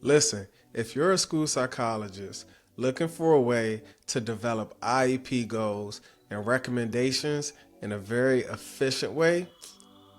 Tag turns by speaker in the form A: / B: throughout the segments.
A: Listen, if you're a school psychologist looking for a way to develop IEP goals and recommendations in a very efficient way,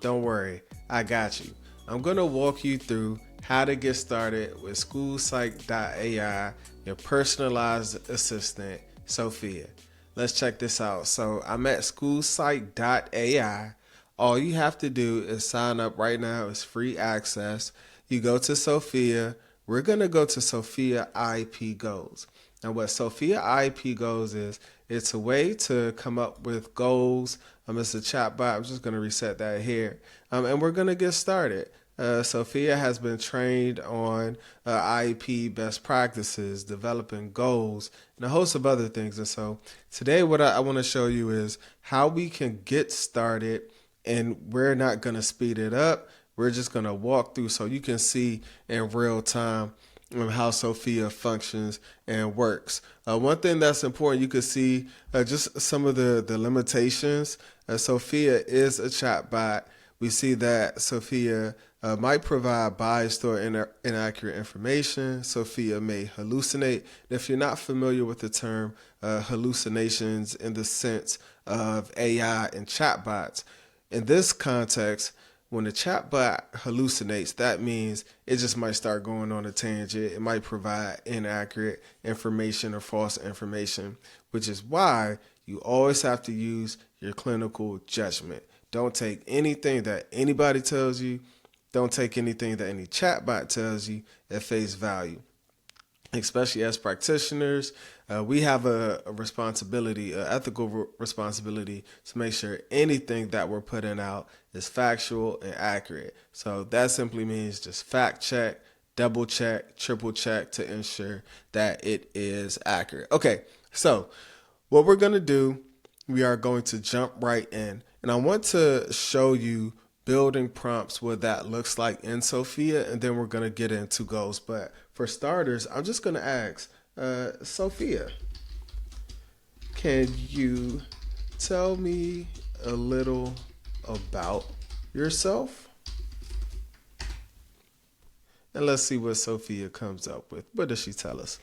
A: don't worry, I got you. I'm going to walk you through how to get started with schoolpsych.ai, your personalized assistant, Sophia. Let's check this out. So I'm at schoolpsych.ai. All you have to do is sign up right now. It's free access. You go to Sophia. We're going to go to Sophia IEP Goals. And what Sophia IEP Goals is, it's a way to come up with goals. It's a chatbot. I'm just going to reset that here. And we're going to get started. Sophia has been trained on IEP best practices, developing goals, and a host of other things. And so today what I want to show you is how we can get started, and we're not going to speed it up. We're just going to walk through so you can see in real time how Sophia functions and works. One thing that's important, you can see just some of the limitations. Sophia is a chatbot. We see that Sophia might provide biased or inaccurate information. Sophia may hallucinate. If you're not familiar with the term hallucinations in the sense of AI and chatbots, in this context, when a chatbot hallucinates, that means it just might start going on a tangent. It might provide inaccurate information or false information, which is why you always have to use your clinical judgment. Don't take anything that anybody tells you. Don't take anything that any chatbot tells you at face value. Especially as practitioners, we have a responsibility, an ethical responsibility to make sure anything that we're putting out is factual and accurate. So that simply means just fact check, double check, triple check to ensure that it is accurate. Okay, so what we're going to do, we are going to jump right in. And I want to show you building prompts, what that looks like in Sophia, and then we're going to get into goals. But for starters, I'm just going to ask, Sophia, can you tell me a little about yourself? And let's see what Sophia comes up with. What does she tell us?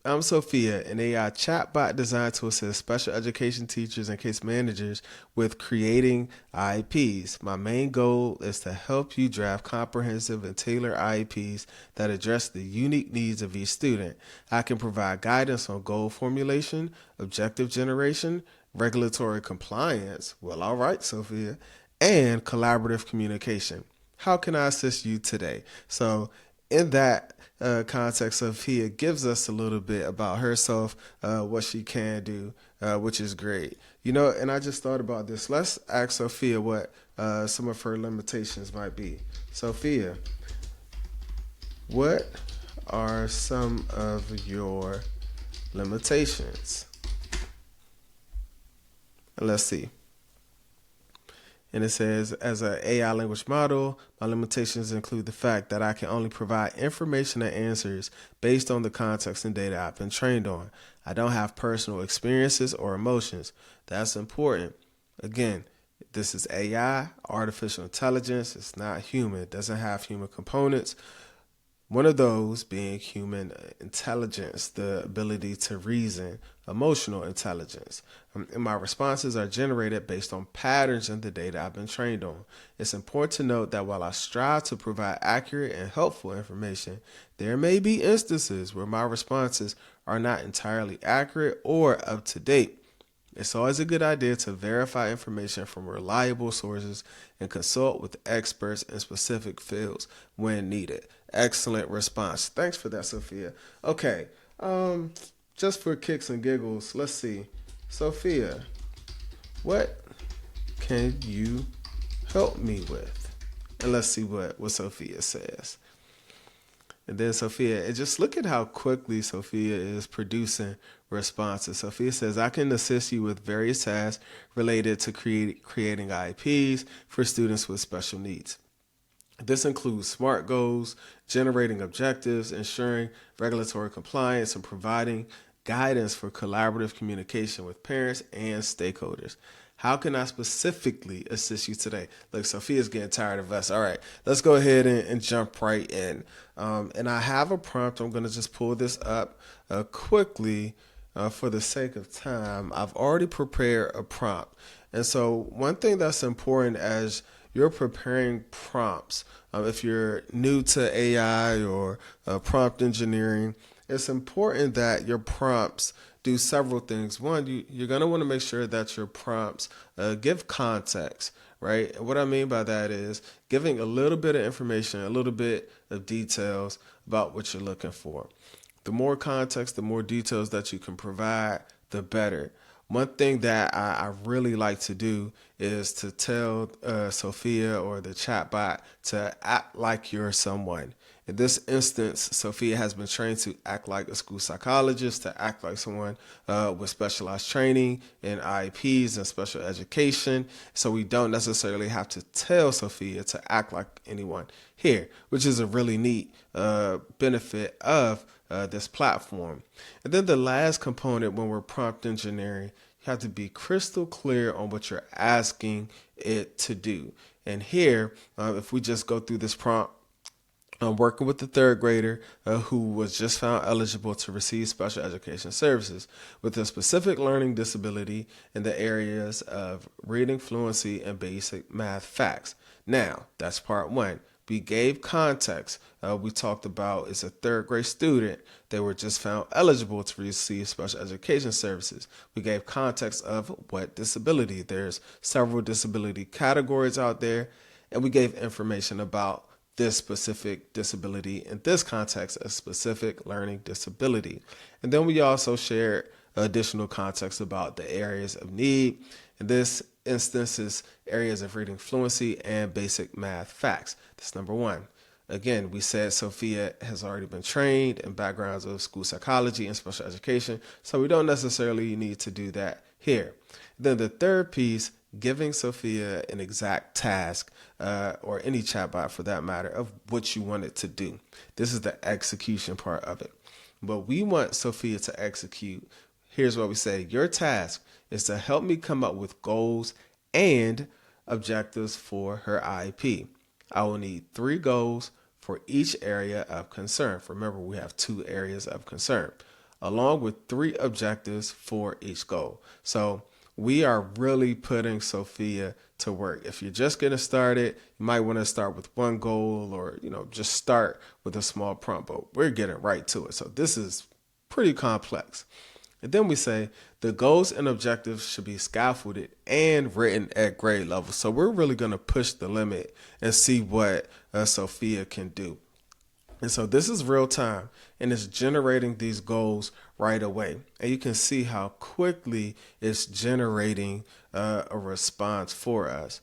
A: I'm Sophia, an AI chatbot designed to assist special education teachers and case managers with creating IEPs. My main goal is to help you draft comprehensive and tailored IEPs that address the unique needs of each student. I can provide guidance on goal formulation, objective generation, regulatory compliance, well, all right, Sophia, and collaborative communication. How can I assist you today? So in that context, Sophia gives us a little bit about herself, what she can do, which is great. You know, and I just thought about this. Let's ask Sophia what some of her limitations might be. Sophia, what are some of your limitations? And let's see. And it says, as an AI language model, my limitations include the fact that I can only provide information and answers based on the context and data I've been trained on. I don't have personal experiences or emotions. That's important. Again, this is AI, artificial intelligence. It's not human. It doesn't have human components. One of those being human intelligence, the ability to reason, emotional intelligence. And my responses are generated based on patterns in the data I've been trained on. It's important to note that while I strive to provide accurate and helpful information, there may be instances where my responses are not entirely accurate or up to date. It's always a good idea to verify information from reliable sources and consult with experts in specific fields when needed. Excellent response. Thanks for that, Sophia. Okay, just for kicks and giggles, let's see. Sophia, what can you help me with? And let's see what Sophia says. And then Sophia, and just look at how quickly Sophia is producing responses. Sophia says, I can assist you with various tasks related to creating IEPs for students with special needs. This includes SMART goals, generating objectives, ensuring regulatory compliance, and providing guidance for collaborative communication with parents and stakeholders. How can I specifically assist you today? Look, Sophia's getting tired of us. All right, let's go ahead and jump right in. And I have a prompt. I'm going to just pull this up quickly for the sake of time. I've already prepared a prompt. And so one thing that's important as you're preparing prompts, if you're new to AI or prompt engineering, it's important that your prompts do several things. One, you're going to want to make sure that your prompts give context, right? And what I mean by that is giving a little bit of information, a little bit of details about what you're looking for. The more context, the more details that you can provide, the better. One thing that I really like to do is to tell Sophia or the chatbot to act like you're someone. In this instance, Sophia has been trained to act like a school psychologist, to act like someone with specialized training in IEPs and special education. So we don't necessarily have to tell Sophia to act like anyone here, which is a really neat benefit of this platform. And then the last component when we're prompt engineering, you have to be crystal clear on what you're asking it to do. And here, if we just go through this prompt, I'm working with the third grader who was just found eligible to receive special education services with a specific learning disability in the areas of reading fluency and basic math facts. Now, that's part one. We gave context. We talked about it's a third grade student. They were just found eligible to receive special education services. We gave context of what disability. There's several disability categories out there, and we gave information about this specific disability, in this context, a specific learning disability. And then we also shared additional context about the areas of need. In this instance is areas of reading fluency and basic math facts. That's number one. Again, we said Sophia has already been trained in backgrounds of school psychology and special education, so we don't necessarily need to do that here. Then the third piece, giving Sophia an exact task, or any chatbot for that matter, of what you want it to do. This is the execution part of it. But we want Sophia to execute. Here's what we say. Your task is to help me come up with goals and objectives for her IEP. I will need 3 goals for each area of concern. Remember, we have 2 areas of concern, along with 3 objectives for each goal. So we are really putting Sophia to work. If you're just getting started, you might want to start with 1 goal or, just start with a small prompt, but we're getting right to it. So this is pretty complex. And then we say the goals and objectives should be scaffolded and written at grade level. So we're really going to push the limit and see what Sophia can do. And so this is real time, and it's generating these goals right away. And you can see how quickly it's generating a response for us.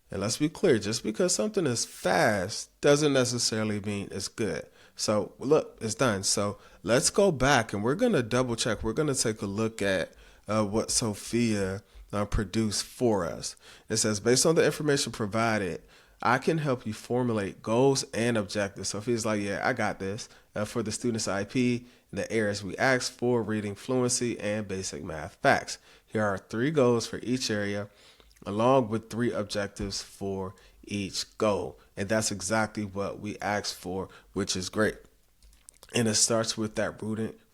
A: And let's be clear, just because something is fast doesn't necessarily mean it's good. So look, it's done. So let's go back and we're going to double check. We're going to take a look at what Sophia produced for us. It says, based on the information provided, I can help you formulate goals and objectives. Sophia's like, yeah, I got this. For the student's IEP, in the areas we asked for, reading fluency and basic math facts. Here are 3 goals for each area, along with 3 objectives for each goal. And that's exactly what we asked for, which is great. And it starts with that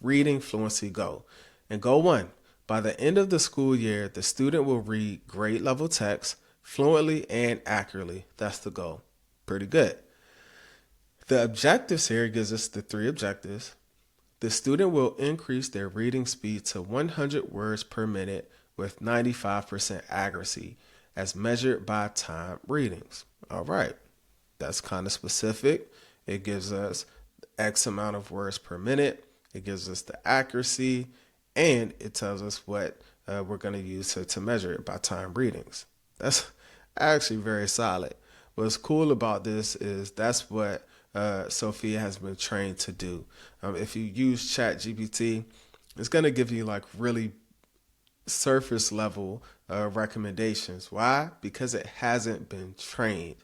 A: reading fluency goal. And goal 1, by the end of the school year, the student will read grade level text fluently and accurately. That's the goal. Pretty good. The objectives here gives us the 3 objectives. The student will increase their reading speed to 100 words per minute with 95% accuracy as measured by time readings. All right. That's kind of specific. It gives us X amount of words per minute. It gives us the accuracy, and it tells us what we're going to use to measure it by time readings. That's actually very solid. What's cool about this is that's what Sophia has been trained to do. If you use ChatGPT, it's going to give you like really surface level recommendations. Why? Because it hasn't been trained.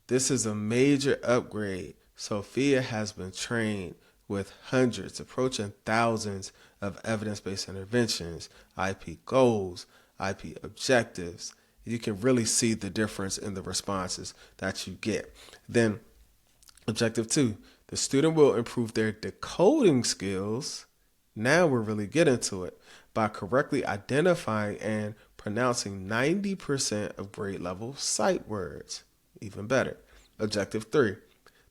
A: This is a major upgrade. Sophia has been trained with hundreds, approaching thousands of evidence-based interventions, IEP goals, IEP objectives. You can really see the difference in the responses that you get. Then objective 2, the student will improve their decoding skills. Now we're really getting to it by correctly identifying and pronouncing 90% of grade level sight words. Even better. Objective 3,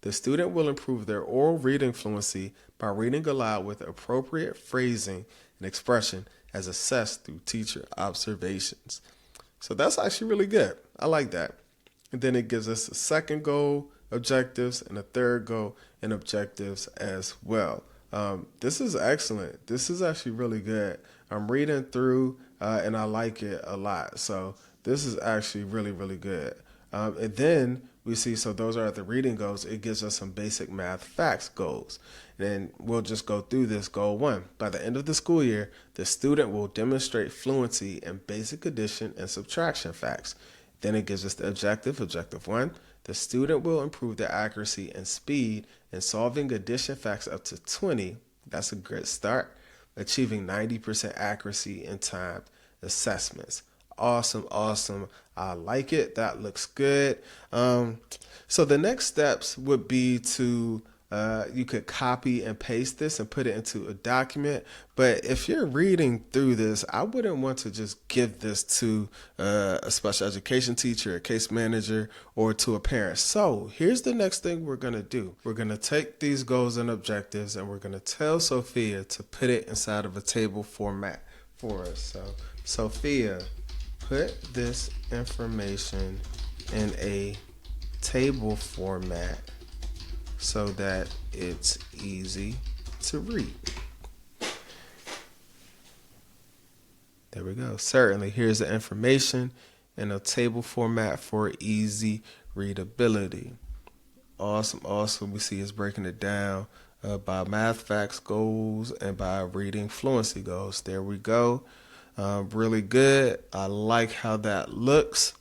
A: the student will improve their oral reading fluency by reading aloud with appropriate phrasing and expression as assessed through teacher observations. So that's actually really good. I like that. And then it gives us a second goal, objectives, and a third goal and objectives as well. This is excellent. This is actually really good. I'm reading through and I like it a lot. So this is actually really, really good. And then we see, so those are the reading goals. It gives us some basic math facts goals. And we'll just go through this. Goal 1, by the end of the school year, the student will demonstrate fluency in basic addition and subtraction facts. Then it gives us the objective. Objective 1, the student will improve their accuracy and speed in solving addition facts up to 20. That's a good start. Achieving 90% accuracy in timed assessments. Awesome, awesome. I like it. That looks good. So the next steps would be to you could copy and paste this and put it into a document. But if you're reading through this, I wouldn't want to just give this to a special education teacher, a case manager, or to a parent. So here's the next thing we're going to do. We're going to take these goals and objectives and we're going to tell Sophia to put it inside of a table format for us. So Sophia, put this information in a table format so that it's easy to read. There we go. Certainly, here's the information in a table format for easy readability. Awesome, awesome. We see it's breaking it down by math facts goals and by reading fluency goals. There we go. Really good. I like how that looks.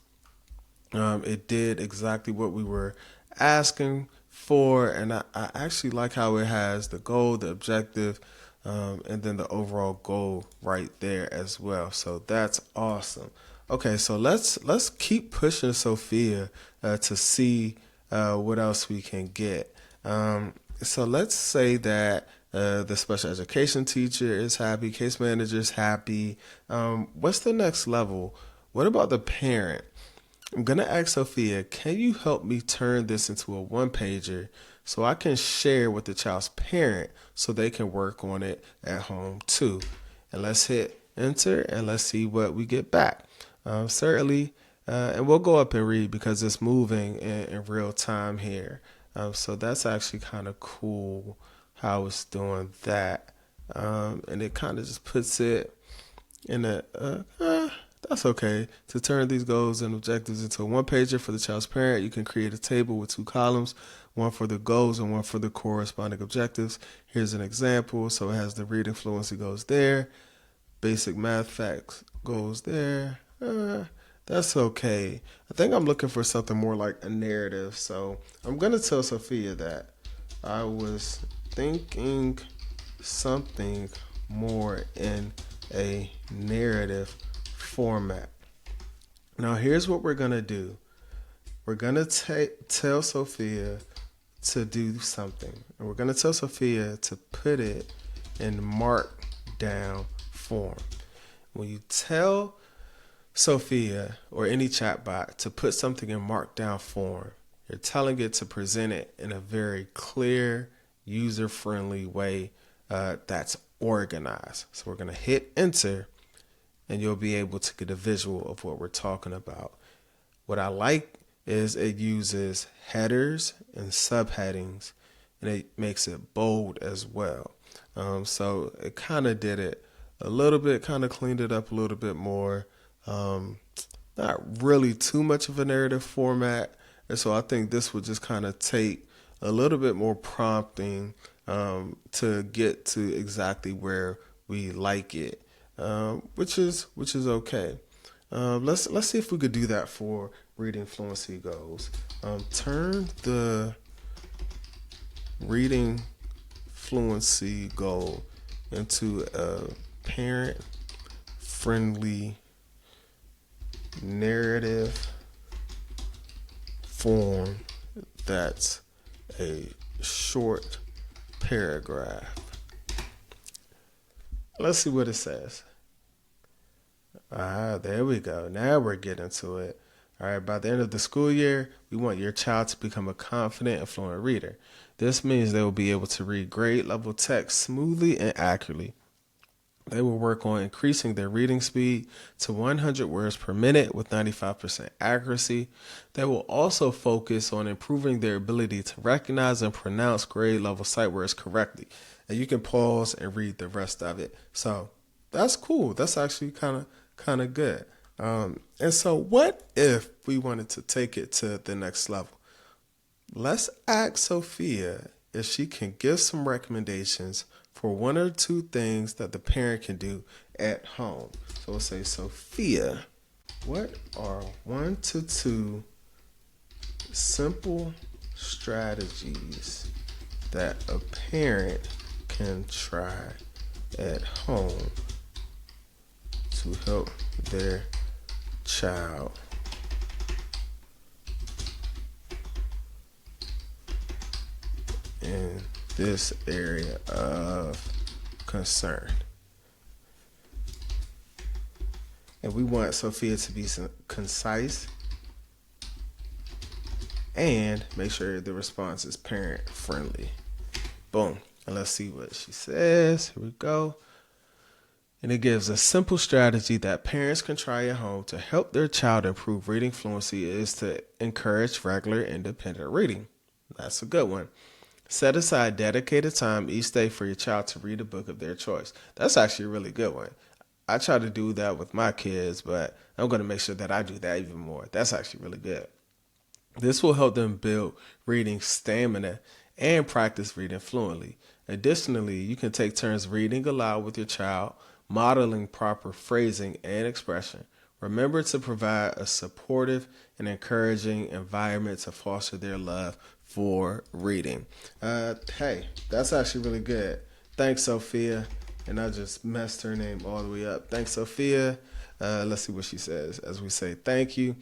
A: It did exactly what we were asking for, and I actually like how it has the goal, the objective, and then the overall goal right there as well. So that's awesome. Okay, so let's keep pushing Sophia to see what else we can get. So let's say that the special education teacher is happy, case manager is happy. What's the next level? What about the parent? I'm going to ask Sophia, can you help me turn this into a one-pager so I can share with the child's parent so they can work on it at home too? And let's hit enter and let's see what we get back. Certainly, and we'll go up and read because it's moving in real time here. So that's actually kind of cool how it's doing that. And it kind of just puts it in a, that's okay. To turn these goals and objectives into a one-pager for the child's parent, you can create a table with 2 columns, one for the goals and one for the corresponding objectives. Here's an example. So it has the reading fluency goes there, basic math facts goes there. That's okay. I think I'm looking for something more like a narrative. So I'm going to tell Sophia that I was thinking something more in a narrative format. Now here's what we're going to do. We're going to tell Sophia to do something. And we're going to tell Sophia to put it in markdown form. When you tell Sophia or any chatbot to put something in markdown form, you're telling it to present it in a very clear, user-friendly way that's organized. So we're going to hit enter and you'll be able to get a visual of what we're talking about. What I like is it uses headers and subheadings and it makes it bold as well. So it kind of did it a little bit, kind of cleaned it up a little bit more. Not really too much of a narrative format. And so I think this would just kind of take a little bit more prompting to get to exactly where we like it, which is okay. Let's see if we could do that for reading fluency goals. Turn the reading fluency goal into a parent-friendly narrative form that's a short paragraph. Let's see what it says. There we go. Now we're getting to it. All right, by the end of the school year, we want your child to become a confident and fluent reader. This means they will be able to read grade level text smoothly and accurately. They will work on increasing their reading speed to 100 words per minute with 95% accuracy. They will also focus on improving their ability to recognize and pronounce grade level sight words correctly. And you can pause and read the rest of it. So that's cool. That's actually kind of good. And so what if we wanted to take it to the next level? Let's ask Sophia if she can give some recommendations for one or two things that the parent can do at home. So we'll say, Sophia, what are 1 to 2 simple strategies that a parent can try at home to help their child in this area of concern? And we want Sophia to be concise and make sure the response is parent friendly. Boom. And let's see what she says. Here we go. And it gives a simple strategy that parents can try at home to help their child improve reading fluency is to encourage regular independent reading. That's a good one. Set aside dedicated time each day for your child to read a book of their choice. That's actually a really good one. I try to do that with my kids, but I'm going to make sure that I do that even more. That's actually really good. This will help them build reading stamina and practice reading fluently. Additionally, you can take turns reading aloud with your child, modeling proper phrasing and expression. Remember to provide a supportive and encouraging environment to foster their love for reading. Hey, that's actually really good. Thanks, Sophia. And I just messed her name all the way up. Thanks, Sophia. Let's see what she says. As we say, thank you.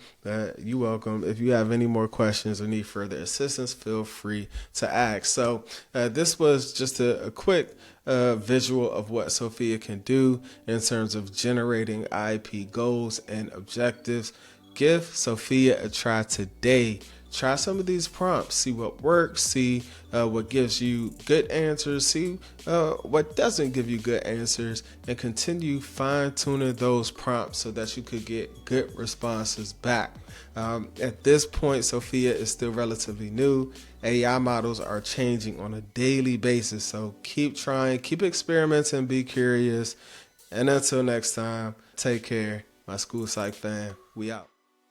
A: You're welcome. If you have any more questions or need further assistance, feel free to ask. So this was just a quick visual of what Sophia can do in terms of generating IEP goals and objectives. Give Sophia a try today. Try some of these prompts, see what works, see what gives you good answers, see what doesn't give you good answers, and continue fine-tuning those prompts so that you could get good responses back. At this point, Sophia is still relatively new. AI models are changing on a daily basis, so keep trying, keep experimenting, be curious. And until next time, take care. My school psych fam, we out.